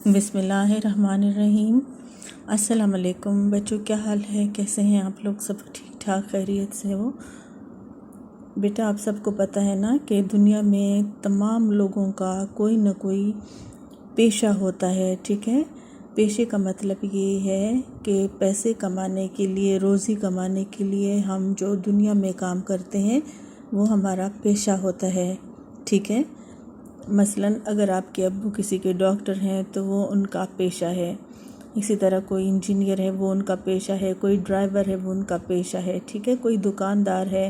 بسم اللہ الرحمن الرحیم۔ السلام علیکم بچوں، کیا حال ہے؟ کیسے ہیں آپ لوگ؟ سب ٹھیک ٹھاک خیریت سے ہو؟ بیٹا آپ سب کو پتہ ہے نا کہ دنیا میں تمام لوگوں کا کوئی نہ کوئی پیشہ ہوتا ہے، ٹھیک ہے؟ پیشے کا مطلب یہ ہے کہ پیسے کمانے کے لیے، روزی کمانے کے لیے ہم جو دنیا میں کام کرتے ہیں وہ ہمارا پیشہ ہوتا ہے، ٹھیک ہے؟ مثلاً اگر آپ کے ابو کسی کے ڈاکٹر ہیں تو وہ ان کا پیشہ ہے، اسی طرح کوئی انجینئر ہے وہ ان کا پیشہ ہے، کوئی ڈرائیور ہے وہ ان کا پیشہ ہے، ٹھیک ہے؟ کوئی دکاندار ہے،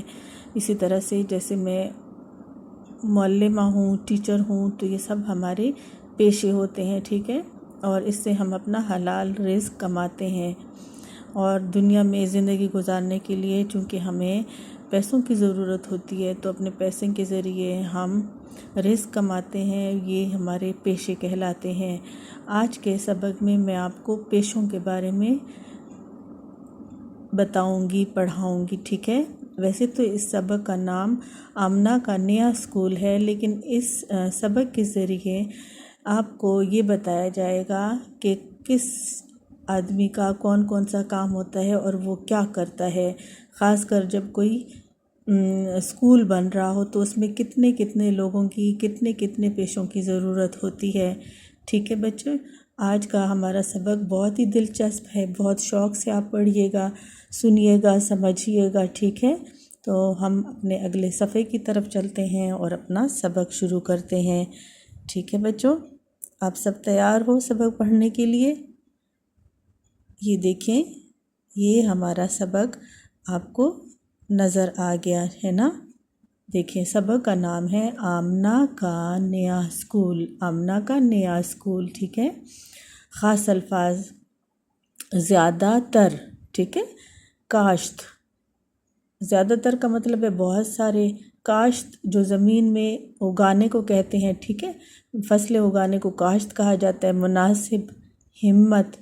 اسی طرح سے جیسے میں معلمہ ہوں، ٹیچر ہوں، تو یہ سب ہمارے پیشے ہوتے ہیں، ٹھیک ہے؟ اور اس سے ہم اپنا حلال رزق کماتے ہیں، اور دنیا میں زندگی گزارنے کے لیے چونکہ ہمیں پیسوں کی ضرورت ہوتی ہے تو اپنے پیسے کے ذریعے ہم رزق کماتے ہیں، یہ ہمارے پیشے کہلاتے ہیں۔ آج کے سبق میں آپ کو پیشوں کے بارے میں بتاؤں گی، پڑھاؤں گی، ٹھیک ہے؟ ویسے تو اس سبق کا نام آمنہ کا نیا اسکول ہے، لیکن اس سبق کے ذریعے آپ کو یہ بتایا جائے گا کہ کس آدمی کا کون کون سا کام ہوتا ہے اور وہ کیا کرتا ہے، خاص کر جب کوئی اسکول بن رہا ہو تو اس میں کتنے کتنے لوگوں کی کتنے پیشوں کی ضرورت ہوتی ہے، ٹھیک ہے بچوں؟ آج کا ہمارا سبق بہت ہی دلچسپ ہے، بہت شوق سے آپ پڑھیے گا، سنیے گا، سمجھیے گا، ٹھیک ہے؟ تو ہم اپنے اگلے صفحے کی طرف چلتے ہیں اور اپنا سبق شروع کرتے ہیں، ٹھیک ہے بچوں؟ آپ سب تیار ہو سبق پڑھنے کے لیے؟ یہ دیکھیں، یہ ہمارا سبق آپ کو نظر آ گیا ہے نا؟ دیکھیں، سبق کا نام ہے آمنہ کا نیا اسکول، آمنہ کا نیا اسکول، ٹھیک ہے؟ خاص الفاظ: زیادہ تر، ٹھیک ہے؟ کاشت، زیادہ تر کا مطلب ہے بہت سارے، کاشت جو زمین میں اگانے کو کہتے ہیں، ٹھیک ہے؟ فصلیں اگانے کو کاشت کہا جاتا ہے۔ مناسب، ہمت،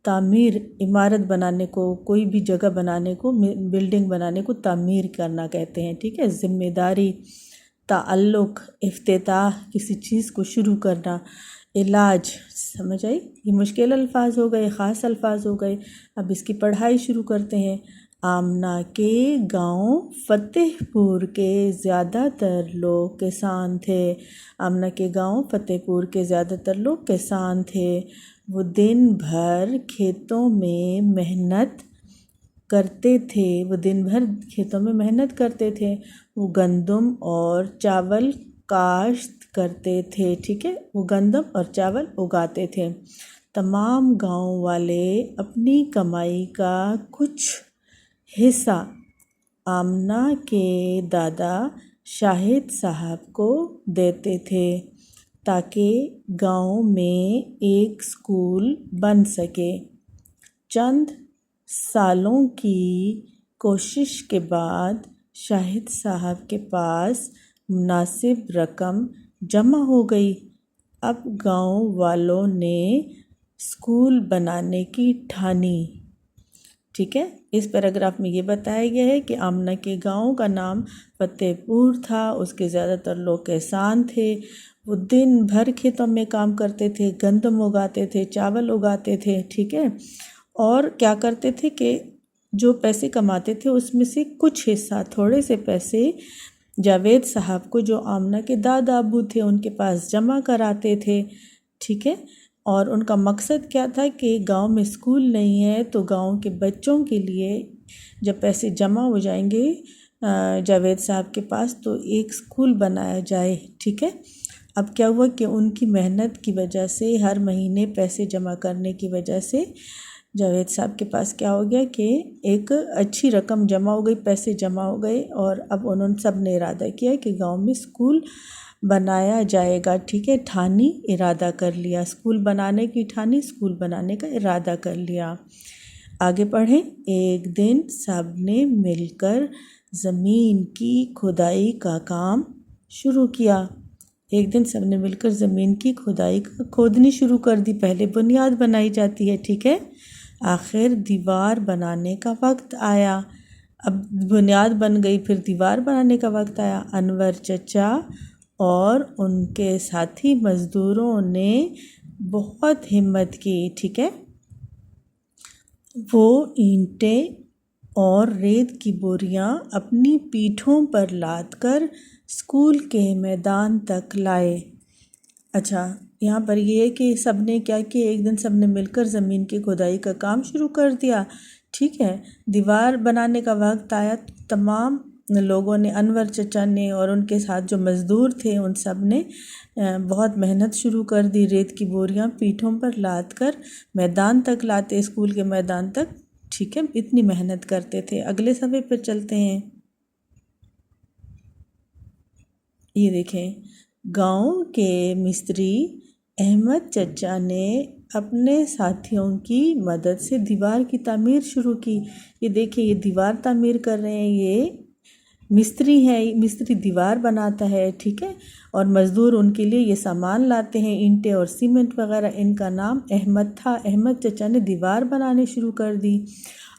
تعمیر، عمارت بنانے کو، کوئی بھی جگہ بنانے کو، بلڈنگ بنانے کو تعمیر کرنا کہتے ہیں، ٹھیک ہے؟ ذمہ داری، تعلق، افتتاح، کسی چیز کو شروع کرنا، علاج، سمجھ آئی؟ یہ مشکل الفاظ ہو گئے، خاص الفاظ ہو گئے۔ اب اس کی پڑھائی شروع کرتے ہیں۔ آمنہ کے گاؤں فتح پور کے زیادہ تر لوگ کسان تھے۔ آمنہ کے گاؤں فتح پور کے زیادہ تر لوگ کسان تھے۔ وہ دن بھر کھیتوں میں محنت کرتے تھے، وہ گندم اور چاول کاشت کرتے تھے، ٹھیک ہے؟ وہ گندم اور چاول اگاتے تھے۔ تمام گاؤں والے اپنی کمائی کا کچھ حصہ آمنہ کے دادا شاہد صاحب کو دیتے تھے تاکہ گاؤں میں ایک اسکول بن سکے۔ چند سالوں کی کوشش کے بعد شاہد صاحب کے پاس مناسب رقم جمع ہو گئی۔ اب گاؤں والوں نے اسکول بنانے کی ٹھانی، ٹھیک ہے؟ اس پیراگراف میں یہ بتایا گیا ہے کہ آمنہ کے گاؤں کا نام فتح پور تھا، اس کے زیادہ تر لوگ کسان تھے، وہ دن بھر کھیتوں میں کام کرتے تھے، گندم اگاتے تھے، چاول اگاتے تھے، ٹھیک ہے؟ اور کیا کرتے تھے کہ جو پیسے کماتے تھے اس میں سے کچھ حصہ، تھوڑے سے پیسے جاوید صاحب کو، جو آمنہ کے دادا ابو تھے، ان کے پاس جمع کراتے تھے، ٹھیک ہے؟ اور ان کا مقصد کیا تھا کہ گاؤں میں اسکول نہیں ہے تو گاؤں کے بچوں کے لیے جب پیسے جمع ہو جائیں گے جاوید صاحب کے پاس تو ایک اسکول بنایا جائے، ٹھیک ہے؟ اب کیا ہوا کہ ان کی محنت کی وجہ سے، ہر مہینے پیسے جمع کرنے کی وجہ سے جاوید صاحب کے پاس کیا ہو گیا کہ ایک اچھی رقم جمع ہو گئی، پیسے جمع ہو گئے، اور اب انہوں سب نے ارادہ کیا کہ گاؤں میں اسکول بنایا جائے گا، ٹھیک ہے؟ ٹھانی، ارادہ کر لیا، اسکول بنانے کی ٹھانی، اسکول بنانے کا ارادہ کر لیا۔ آگے پڑھیں۔ ایک دن سب نے مل کر زمین کی کھدائی کا کام شروع کیا۔ ایک دن سب نے مل کر زمین کی کھودنی شروع کر دی۔ پہلے بنیاد بنائی جاتی ہے، ٹھیک ہے؟ آخر دیوار بنانے کا وقت آیا۔ اب بنیاد بن گئی، پھر دیوار بنانے کا وقت آیا۔ انور چچا اور ان کے ساتھی مزدوروں نے بہت ہمت کی، ٹھیک ہے، وہ اینٹیں اور ریت کی بوریاں اپنی پیٹھوں پر لاد کر اسکول کے میدان تک لائے۔ اچھا، یہاں پر یہ ہے کہ سب نے کیا کیا، ایک دن سب نے مل کر زمین کی کھدائی کا کام شروع کر دیا، ٹھیک ہے۔ دیوار بنانے کا وقت آیا، تمام لوگوں نے، انور چچا نے اور ان کے ساتھ جو مزدور تھے ان سب نے بہت محنت شروع کر دی، ریت کی بوریاں پیٹھوں پر لاد کر میدان تک لاتے، اسکول کے میدان تک، ٹھیک ہے، اتنی محنت کرتے تھے۔ اگلے صفحے پر چلتے ہیں۔ یہ دیکھیں، گاؤں کے مستری احمد چچا نے اپنے ساتھیوں کی مدد سے دیوار کی تعمیر شروع کی۔ یہ دیکھیں، یہ دیوار تعمیر کر رہے ہیں، یہ مستری ہے، مستری دیوار بناتا ہے، ٹھیک ہے، اور مزدور ان کے لیے یہ سامان لاتے ہیں، اینٹیں اور سیمنٹ وغیرہ۔ ان کا نام احمد تھا۔ احمد چچا نے دیوار بنانے شروع کر دی۔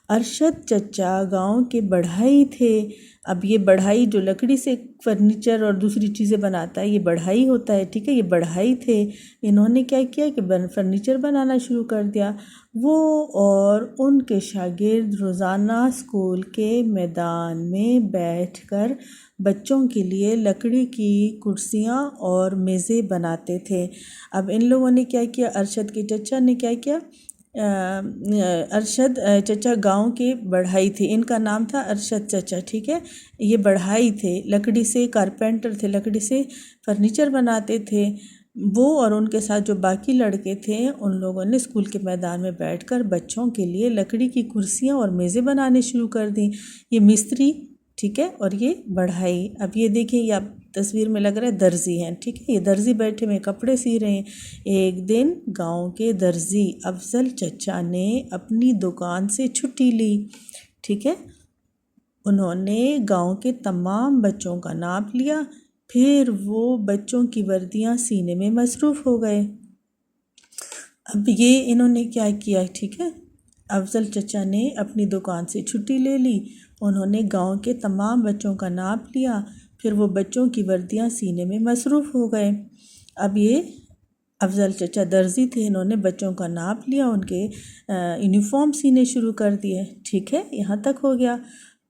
ارشد چچا گاؤں کے بڑھائی تھے۔ اب یہ بڑھائی جو لکڑی سے فرنیچر اور دوسری چیزیں بناتا ہے، یہ بڑھائی ہوتا ہے، ٹھیک ہے، یہ بڑھائی تھے۔ انہوں نے کیا کیا کہ فرنیچر بنانا شروع کر دیا۔ وہ اور ان کے شاگرد روزانہ اسکول کے میدان میں بیٹھ کر بچوں کے لیے لکڑی کی کرسیاں اور میزیں بناتے تھے۔ اب ان لوگوں نے کیا کیا، ارشد کے چچا نے کیا کیا، ارشد چچا گاؤں کے بڑھائی تھے، ان کا نام تھا ارشد چچا، ٹھیک ہے، یہ بڑھائی تھے، لکڑی سے کارپینٹر تھے، لکڑی سے فرنیچر بناتے تھے۔ وہ اور ان کے ساتھ جو باقی لڑکے تھے ان لوگوں نے اسکول کے میدان میں بیٹھ کر بچوں کے لیے لکڑی کی کرسیاں اور میزیں بنانے شروع کر دیں۔ یہ مستری، ٹھیک ہے، اور یہ بڑھائی۔ اب یہ دیکھیں، یہ آپ تصویر میں لگ رہا ہے درزی ہیں، ٹھیک ہے، یہ درزی بیٹھے ہوئے کپڑے سی رہے ہیں۔ ایک دن گاؤں کے درزی افضل چچا نے اپنی دکان سے چھٹی لی، ٹھیک ہے، انہوں نے گاؤں کے تمام بچوں کا ناپ لیا، پھر وہ بچوں کی وردیاں سینے میں مصروف ہو گئے۔ اب یہ انہوں نے کیا کیا، ٹھیک ہے، افضل چچا نے اپنی دکان سے چھٹی لے لی، انہوں نے گاؤں کے تمام بچوں کا ناپ لیا، پھر وہ بچوں کی وردیاں سینے میں مصروف ہو گئے۔ اب یہ افضل چچا درزی تھے، انہوں نے بچوں کا ناپ لیا، ان کے یونیفارم سینے شروع کر دیے، ٹھیک ہے، یہاں تک ہو گیا۔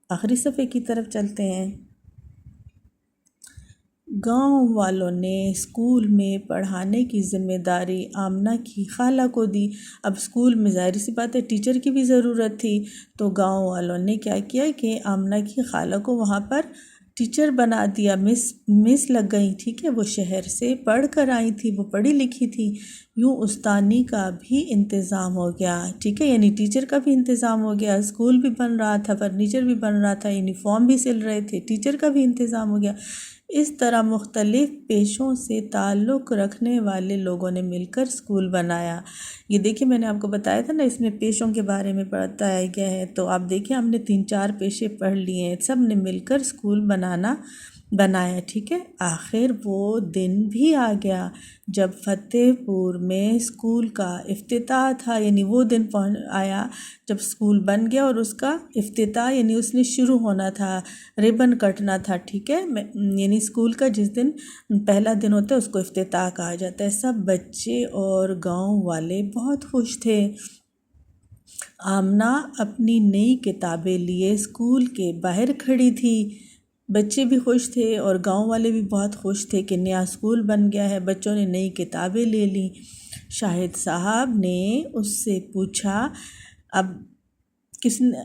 آخری صفحے کی طرف چلتے ہیں۔ گاؤں والوں نے اسکول میں پڑھانے کی ذمہ داری آمنہ کی خالہ کو دی۔ اب اسکول میں ظاہر سی بات ہے ٹیچر کی بھی ضرورت تھی، تو گاؤں والوں نے کیا کیا کہ آمنہ کی خالہ کو وہاں پر ٹیچر بنا دیا، مس لگ گئی، ٹھیک ہے، وہ شہر سے پڑھ کر آئی تھی، وہ پڑھی لکھی تھی۔ یوں استانی کا بھی انتظام ہو گیا، ٹھیک ہے، یعنی ٹیچر کا بھی انتظام ہو گیا، اسکول بھی بن رہا تھا، فرنیچر بھی بن رہا تھا، یونیفارم بھی سل رہے تھے، ٹیچر کا بھی انتظام ہو گیا۔ اس طرح مختلف پیشوں سے تعلق رکھنے والے لوگوں نے مل کر اسکول بنایا۔ یہ دیکھیں، میں نے آپ کو بتایا تھا نا، اس میں پیشوں کے بارے میں بتایا گیا ہے، تو آپ دیکھیں ہم نے 3-4 پیشے پڑھ لیے ہیں، سب نے مل کر اسکول بنایا، ٹھیک ہے۔ آخر وہ دن بھی آ گیا جب فتح پور میں اسکول کا افتتاح تھا، یعنی وہ دن آیا جب اسکول بن گیا اور اس کا افتتاح، یعنی اس نے شروع ہونا تھا، ربن کٹنا تھا، ٹھیک ہے، یعنی اسکول کا جس دن پہلا دن ہوتا ہے اس کو افتتاح کہا جاتا ہے۔ سب بچے اور گاؤں والے بہت خوش تھے۔ آمنہ اپنی نئی کتابیں لیے اسکول کے باہر کھڑی تھی، بچے بھی خوش تھے اور گاؤں والے بھی بہت خوش تھے کہ نیا اسکول بن گیا ہے، بچوں نے نئی کتابیں لے لیں۔ شاہد صاحب نے اس سے پوچھا، اب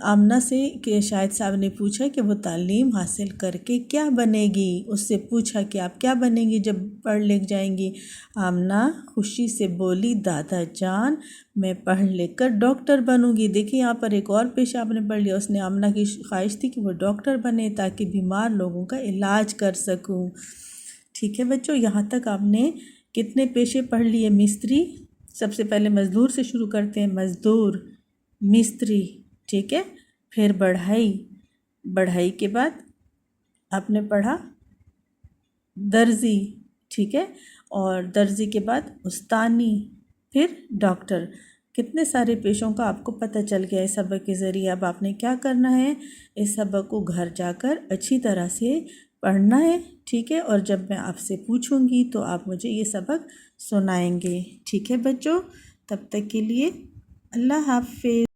آمنہ سے کہ شاہد صاحب نے پوچھا کہ وہ تعلیم حاصل کر کے کیا بنے گی، اس سے پوچھا کہ آپ کیا بنیں گی جب پڑھ لکھ جائیں گی۔ آمنہ خوشی سے بولی، دادا جان میں پڑھ لکھ کر ڈاکٹر بنوں گی۔ دیکھیں یہاں پر ایک اور پیشہ آپ نے پڑھ لیا، اس نے آمنہ کی خواہش تھی کہ وہ ڈاکٹر بنے تاکہ بیمار لوگوں کا علاج کر سکوں، ٹھیک ہے بچوں۔ یہاں تک آپ نے کتنے پیشے پڑھ لیے؟ مستری، سب سے پہلے مزدور سے شروع کرتے ہیں، مزدور، مستری، ٹھیک ہے، پھر بڑھائی کے بعد آپ نے پڑھا درزی، ٹھیک ہے، اور درزی کے بعد استانی، پھر ڈاکٹر۔ کتنے سارے پیشوں کا آپ کو پتہ چل گیا اس سبق کے ذریعے۔ اب آپ نے کیا کرنا ہے، اس سبق کو گھر جا کر اچھی طرح سے پڑھنا ہے، ٹھیک ہے، اور جب میں آپ سے پوچھوں گی تو آپ مجھے یہ سبق سنائیں گے، ٹھیک ہے بچوں؟ تب تک کے لیے اللہ حافظ۔